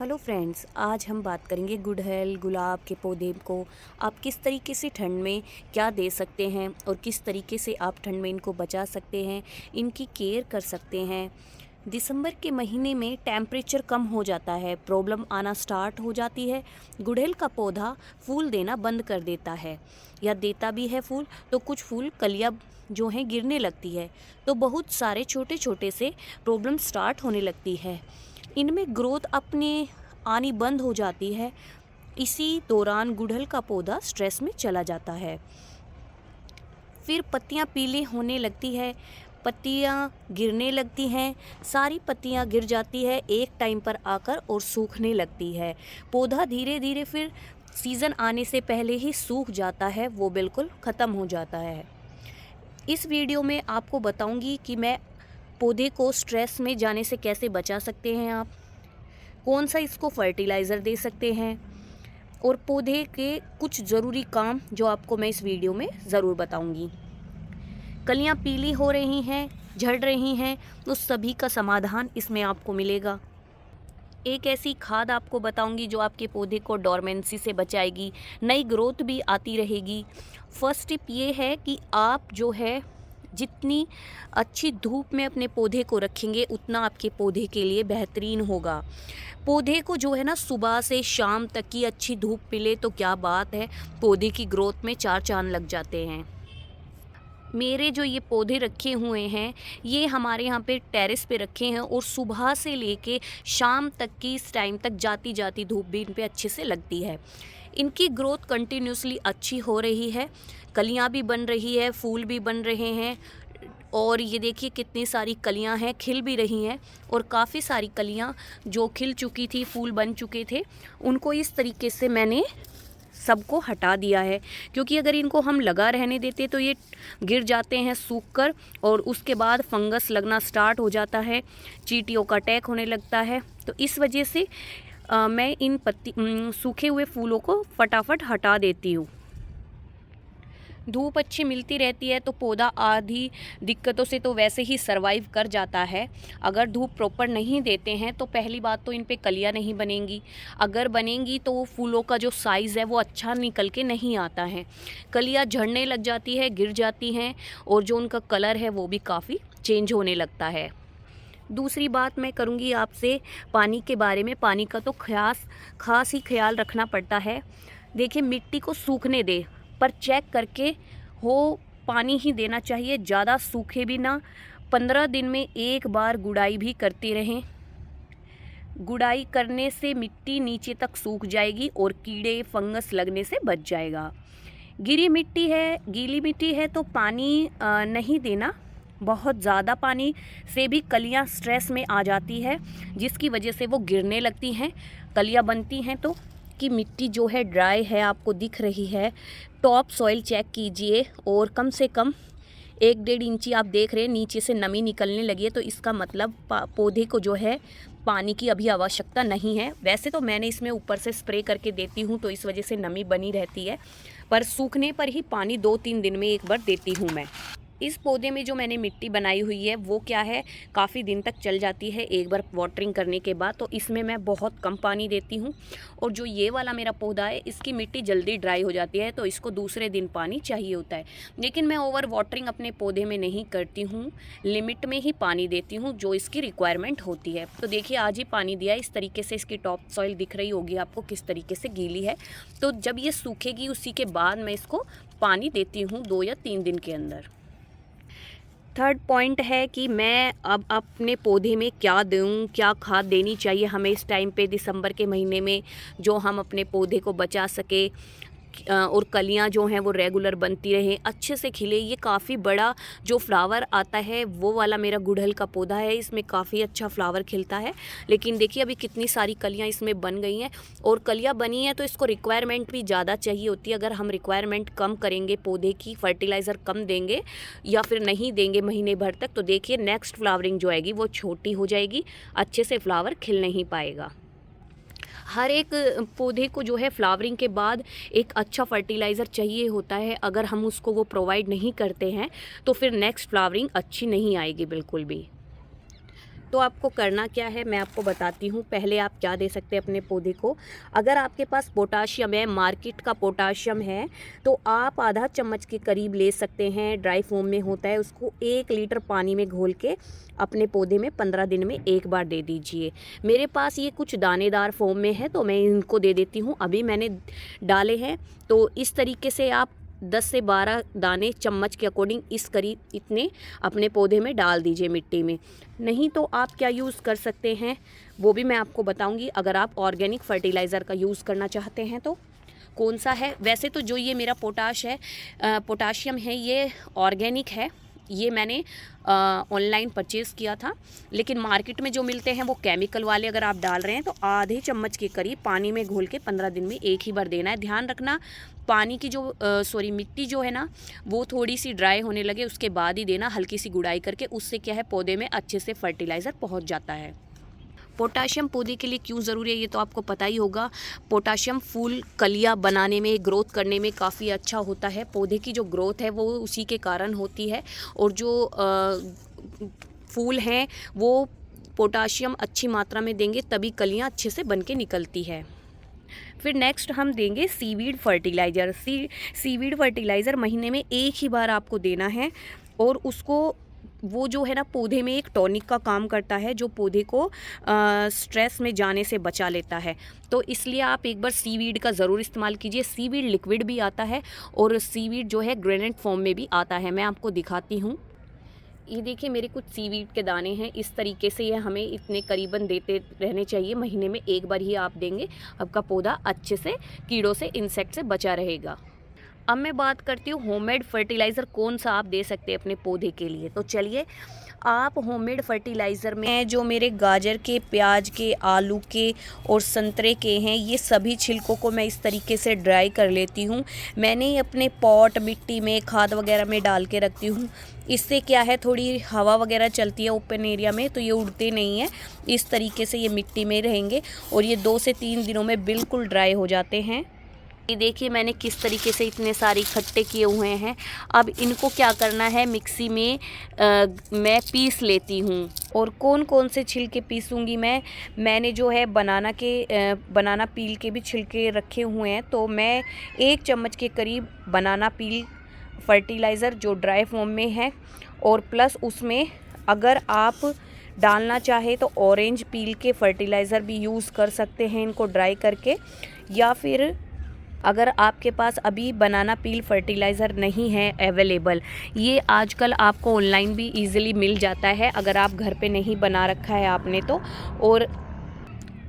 Hello friends, आज हम बात करेंगे गुड़हल गुलाब के पौधे को आप किस तरीके से ठंड में क्या दे सकते हैं और किस तरीके से आप ठंड में इनको बचा सकते हैं, इनकी केयर कर सकते हैं। दिसंबर के महीने में टेम्परेचर कम हो जाता है, प्रॉब्लम आना स्टार्ट हो जाती है। गुड़हल का पौधा फूल देना बंद कर देता है या देता भी है फूल तो कुछ फूल कलियां जो हैं गिरने लगती है, तो बहुत सारे छोटे छोटे से प्रॉब्लम स्टार्ट होने लगती है। इनमें ग्रोथ अपने आनी बंद हो जाती है। इसी दौरान गुड़हल का पौधा स्ट्रेस में चला जाता है। फिर पत्तियां पीली होने लगती है, पत्तियां गिरने लगती हैं, सारी पत्तियां गिर जाती है एक टाइम पर आकर और सूखने लगती है। पौधा धीरे धीरे फिर सीज़न आने से पहले ही सूख जाता है, वो बिल्कुल ख़त्म हो जाता है। इस वीडियो में आपको बताऊंगी कि मैं पौधे को स्ट्रेस में जाने से कैसे बचा सकते हैं, आप कौन सा इसको फर्टिलाइज़र दे सकते हैं और पौधे के कुछ ज़रूरी काम जो आपको मैं इस वीडियो में ज़रूर बताऊंगी। कलियां पीली हो रही हैं, झड़ रही हैं, तो सभी का समाधान इसमें आपको मिलेगा। एक ऐसी खाद आपको बताऊंगी जो आपके पौधे को डोरमेंसी से बचाएगी, नई ग्रोथ भी आती रहेगी। फर्स्ट टिप ये है कि आप जो है जितनी अच्छी धूप में अपने पौधे को रखेंगे उतना आपके पौधे के लिए बेहतरीन होगा। पौधे को जो है ना सुबह से शाम तक की अच्छी धूप मिले तो क्या बात है, पौधे की ग्रोथ में चार चांद लग जाते हैं। मेरे जो ये पौधे रखे हुए हैं ये हमारे यहाँ पे टेरेस पे रखे हैं और सुबह से लेके शाम तक की इस टाइम तक जाती जाती धूप भी इन पे अच्छे से लगती है। इनकी ग्रोथ कंटिन्यूसली अच्छी हो रही है, कलियाँ भी बन रही है, फूल भी बन रहे हैं और ये देखिए कितनी सारी कलियाँ हैं, खिल भी रही हैं। और काफ़ी सारी कलियाँ जो खिल चुकी थी, फूल बन चुके थे, उनको इस तरीके से मैंने सबको हटा दिया है, क्योंकि अगर इनको हम लगा रहने देते तो ये गिर जाते हैं सूखकर और उसके बाद फंगस लगना स्टार्ट हो जाता है, चींटियों का अटैक होने लगता है। तो इस वजह से मैं इन सूखे हुए फूलों को फटाफट हटा देती हूँ। धूप अच्छी मिलती रहती है तो पौधा आधी दिक्कतों से तो वैसे ही सरवाइव कर जाता है। अगर धूप प्रॉपर नहीं देते हैं तो पहली बात तो इन पे कलियां नहीं बनेंगी, अगर बनेंगी तो वो फूलों का जो साइज़ है वो अच्छा निकल के नहीं आता है, कलियां झड़ने लग जाती है, गिर जाती हैं और जो उनका कलर है वो भी काफ़ी चेंज होने लगता है। दूसरी बात मैं करूँगी आपसे पानी के बारे में। पानी का तो खास ही ख्याल रखना पड़ता है। देखिए मिट्टी को सूखने दे पर चेक करके हो पानी ही देना चाहिए, ज़्यादा सूखे भी ना। 15 दिन में एक बार गुड़ाई भी करते रहें। गुड़ाई करने से मिट्टी नीचे तक सूख जाएगी और कीड़े फंगस लगने से बच जाएगा। गीली मिट्टी है तो पानी नहीं देना। बहुत ज़्यादा पानी से भी कलियां स्ट्रेस में आ जाती है, जिसकी वजह से वो गिरने लगती हैं, कलियां बनती हैं। तो कि मिट्टी जो है ड्राई है, आपको दिख रही है, टॉप सॉइल चेक कीजिए और कम से कम 1-1.5 इंची आप देख रहे हैं नीचे से नमी निकलने लगी है, तो इसका मतलब पौधे को जो है पानी की अभी आवश्यकता नहीं है। वैसे तो मैंने इसमें ऊपर से स्प्रे करके देती हूँ तो इस वजह से नमी बनी रहती है, पर सूखने पर ही पानी 2-3 दिन में एक बार देती हूँ मैं। इस पौधे में जो मैंने मिट्टी बनाई हुई है वो क्या है, काफ़ी दिन तक चल जाती है एक बार वाटरिंग करने के बाद, तो इसमें मैं बहुत कम पानी देती हूँ। और जो ये वाला मेरा पौधा है इसकी मिट्टी जल्दी ड्राई हो जाती है तो इसको दूसरे दिन पानी चाहिए होता है। लेकिन मैं ओवर वाटरिंग अपने पौधे में नहीं करती हूँ, लिमिट में ही पानी देती हूँ जो इसकी रिक्वायरमेंट होती है। तो देखिए आज ही पानी दिया, इस तरीके से इसकी टॉप सॉइल दिख रही होगी आपको किस तरीके से गीली है। तो जब ये सूखेगी उसी के बाद मैं इसको पानी देती हूँ 2 या 3 दिन के अंदर। थर्ड पॉइंट है कि मैं अब अपने पौधे में क्या दूँ, क्या खाद देनी चाहिए हमें इस टाइम पे दिसंबर के महीने में, जो हम अपने पौधे को बचा सके और कलियां जो हैं वो रेगुलर बनती रहें, अच्छे से खिले। ये काफ़ी बड़ा जो फ्लावर आता है वो वाला मेरा गुड़हल का पौधा है, इसमें काफ़ी अच्छा फ्लावर खिलता है। लेकिन देखिए अभी कितनी सारी कलियां इसमें बन गई हैं और कलियां बनी हैं तो इसको रिक्वायरमेंट भी ज़्यादा चाहिए होती है। अगर हम रिक्वायरमेंट कम करेंगे पौधे की, फर्टिलाइज़र कम देंगे या फिर नहीं देंगे महीने भर तक, तो देखिए नेक्स्ट फ्लावरिंग जो आएगी वो छोटी हो जाएगी, अच्छे से फ्लावर खिल नहीं पाएगा। हर एक पौधे को जो है फ्लावरिंग के बाद एक अच्छा फर्टिलाइज़र चाहिए होता है। अगर हम उसको वो प्रोवाइड नहीं करते हैं तो फिर नेक्स्ट फ्लावरिंग अच्छी नहीं आएगी बिल्कुल भी। तो आपको करना क्या है मैं आपको बताती हूँ। पहले आप क्या दे सकते हैं अपने पौधे को। अगर आपके पास पोटाशियम है, मार्केट का पोटाशियम है, तो आप आधा चम्मच के करीब ले सकते हैं। ड्राई फॉर्म में होता है, उसको 1 लीटर पानी में घोल के अपने पौधे में 15 दिन में एक बार दे दीजिए। मेरे पास ये कुछ दानेदार फॉर्म में है तो मैं इनको दे देती हूँ। अभी मैंने डाले हैं, तो इस तरीके से आप 10 से 12 दाने चम्मच के अकॉर्डिंग इस करीब इतने अपने पौधे में डाल दीजिए मिट्टी में। नहीं तो आप क्या यूज़ कर सकते हैं वो भी मैं आपको बताऊंगी। अगर आप ऑर्गेनिक फर्टिलाइज़र का यूज़ करना चाहते हैं तो कौन सा है। वैसे तो जो ये मेरा पोटाशियम है ये ऑर्गेनिक है, ये मैंने ऑनलाइन परचेज़ किया था, लेकिन मार्केट में जो मिलते हैं वो केमिकल वाले। अगर आप डाल रहे हैं तो आधे चम्मच के करीब पानी में घोल के 15 दिन में एक ही बार देना है। ध्यान रखना पानी की जो मिट्टी जो है ना वो थोड़ी सी ड्राई होने लगे उसके बाद ही देना, हल्की सी गुड़ाई करके। उससे क्या है पौधे में अच्छे से फर्टिलाइज़र पहुँच जाता है। पोटाशियम पौधे के लिए क्यों ज़रूरी है ये तो आपको पता ही होगा। पोटाशियम फूल कलियाँ बनाने में, ग्रोथ करने में काफ़ी अच्छा होता है। पौधे की जो ग्रोथ है वो उसी के कारण होती है, और जो फूल हैं वो पोटाशियम अच्छी मात्रा में देंगे तभी कलियाँ अच्छे से बन के निकलती है। फिर नेक्स्ट हम देंगे सीवीड फर्टिलाइज़र। सीवीड फर्टिलाइज़र महीने में एक ही बार आपको देना है, और उसको वो जो है ना पौधे में एक टॉनिक का काम करता है जो पौधे को स्ट्रेस में जाने से बचा लेता है। तो इसलिए आप एक बार सीवीड का ज़रूर इस्तेमाल कीजिए। सीवीड लिक्विड भी आता है और सीवीड जो है ग्रेनेड फॉर्म में भी आता है। मैं आपको दिखाती हूँ। ये देखिए मेरे कुछ सीवीड के दाने हैं। इस तरीके से ये हमें इतने करीबन देते रहने चाहिए। महीने में एक बार ही आप देंगे, आपका पौधा अच्छे से कीड़ों से, इंसेक्ट से बचा रहेगा। अब मैं बात करती हूँ होममेड फर्टिलाइज़र कौन सा आप दे सकते हैं अपने पौधे के लिए। तो चलिए, आप होममेड फर्टिलाइज़र में जो मेरे गाजर के, प्याज के, आलू के और संतरे के हैं, ये सभी छिलकों को मैं इस तरीके से ड्राई कर लेती हूँ। मैंने अपने पॉट, मिट्टी में, खाद वगैरह में डाल के रखती हूँ। इससे क्या है थोड़ी हवा वगैरह चलती है ओपन एरिया में तो ये उड़ते नहीं हैं। इस तरीके से ये मिट्टी में रहेंगे और ये 2 से 3 दिनों में बिल्कुल ड्राई हो जाते हैं। ये देखिए मैंने किस तरीके से इतने सारे इकट्ठे किए हुए हैं। अब इनको क्या करना है, मिक्सी में मैं पीस लेती हूँ। और कौन कौन से छिलके पीसूँगी मैंने जो है बनाना पील के भी छिलके रखे हुए हैं। तो मैं 1 चम्मच के करीब बनाना पील फर्टिलाइज़र जो ड्राई फॉर्म में है, और प्लस उसमें अगर आप डालना चाहे तो ऑरेंज पील के फर्टिलाइज़र भी यूज़ कर सकते हैं इनको ड्राई करके। या फिर अगर आपके पास अभी बनाना पील फर्टिलाइज़र नहीं है अवेलेबल, ये आजकल आपको ऑनलाइन भी इजीली मिल जाता है अगर आप घर पे नहीं बना रखा है आपने तो।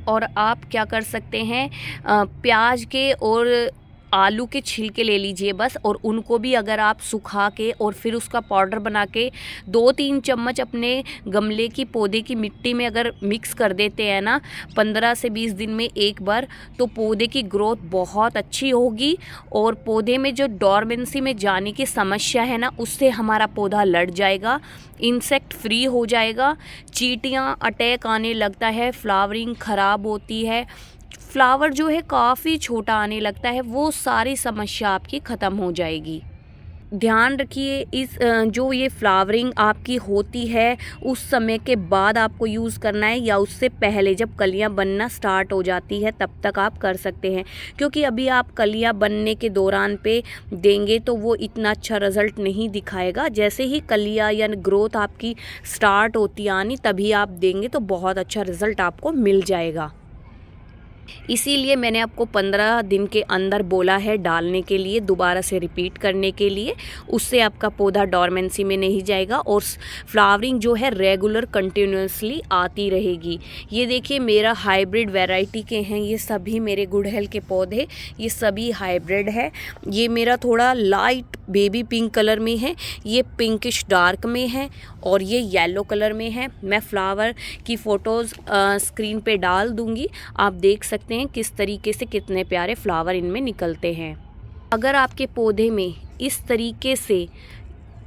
और आप क्या कर सकते हैं, प्याज के और आलू के छिलके ले लीजिए बस, और उनको भी अगर आप सुखा के और फिर उसका पाउडर बना के 2-3 चम्मच अपने गमले की पौधे की मिट्टी में अगर मिक्स कर देते हैं ना 15 से 20 दिन में एक बार, तो पौधे की ग्रोथ बहुत अच्छी होगी। और पौधे में जो डॉर्मेंसी में जाने की समस्या है ना उससे हमारा पौधा लड़ जाएगा, इंसेक्ट फ्री हो जाएगा। चींटियाँ अटैक आने लगता है, फ्लावरिंग ख़राब होती है, फ्लावर जो है काफ़ी छोटा आने लगता है, वो सारी समस्या आपकी ख़त्म हो जाएगी। ध्यान रखिए इस जो ये फ्लावरिंग आपकी होती है उस समय के बाद आपको यूज़ करना है, या उससे पहले जब कलियां बनना स्टार्ट हो जाती है तब तक आप कर सकते हैं। क्योंकि अभी आप कलियां बनने के दौरान पे देंगे तो वो इतना अच्छा रिज़ल्ट नहीं दिखाएगा। जैसे ही कलियां या ग्रोथ आपकी स्टार्ट होती आनी तभी आप देंगे तो बहुत अच्छा रिज़ल्ट आपको मिल जाएगा। इसीलिए मैंने आपको 15 दिन के अंदर बोला है डालने के लिए, दोबारा से रिपीट करने के लिए। उससे आपका पौधा डॉर्मेंसी में नहीं जाएगा और फ्लावरिंग जो है रेगुलर कंटिन्यूसली आती रहेगी। ये देखिए मेरा हाइब्रिड वैरायटी के हैं ये सभी मेरे गुड़हल के पौधे, ये सभी हाइब्रिड है। ये मेरा थोड़ा लाइट बेबी पिंक कलर में है, ये पिंकिश डार्क में है, और ये येलो कलर में है। मैं फ्लावर की फ़ोटोज़ स्क्रीन पे डाल दूँगी, आप देख सकते हैं किस तरीके से कितने प्यारे फ्लावर इनमें निकलते हैं। अगर आपके पौधे में इस तरीके से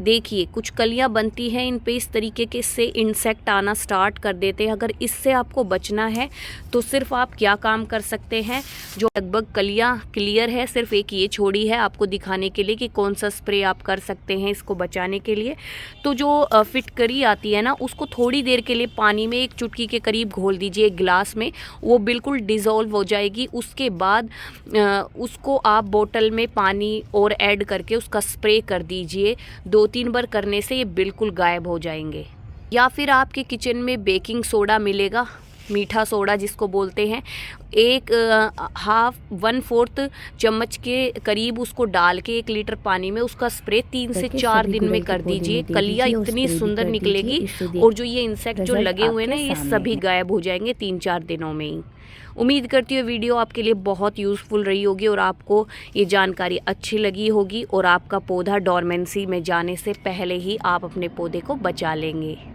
देखिए कुछ कलियां बनती हैं इन पे, इस तरीके के से इंसेक्ट आना स्टार्ट कर देते हैं। अगर इससे आपको बचना है तो सिर्फ आप क्या काम कर सकते हैं, जो लगभग कलियां क्लियर है, सिर्फ एक ये छोड़ी है आपको दिखाने के लिए कि कौन सा स्प्रे आप कर सकते हैं इसको बचाने के लिए। तो जो फिटकरी आती है ना, उसको थोड़ी देर के लिए पानी में 1 चुटकी के करीब घोल दीजिए एक गिलास में, वो बिल्कुल डिज़ोल्व हो जाएगी। उसके बाद उसको आप बोतल में पानी और ऐड करके उसका स्प्रे कर दीजिए। 2-3 बार करने से ये बिल्कुल गायब हो जाएंगे। या फिर आपके किचन में बेकिंग सोडा मिलेगा, मीठा सोडा जिसको बोलते हैं, 1/4 चम्मच के करीब उसको डाल के 1 लीटर पानी में उसका स्प्रे 3 से 4 दिन में कर दीजिए। कलियाँ इतनी सुंदर निकलेगी और जो ये इंसेक्ट जो लगे हुए हैं ना, ये सभी गायब हो जाएंगे 3-4 दिनों में ही। उम्मीद करती हूँ वीडियो आपके लिए बहुत यूज़फुल रही होगी और आपको ये जानकारी अच्छी लगी होगी और आपका पौधा डोरमेंसी में जाने से पहले ही आप अपने पौधे को बचा लेंगे।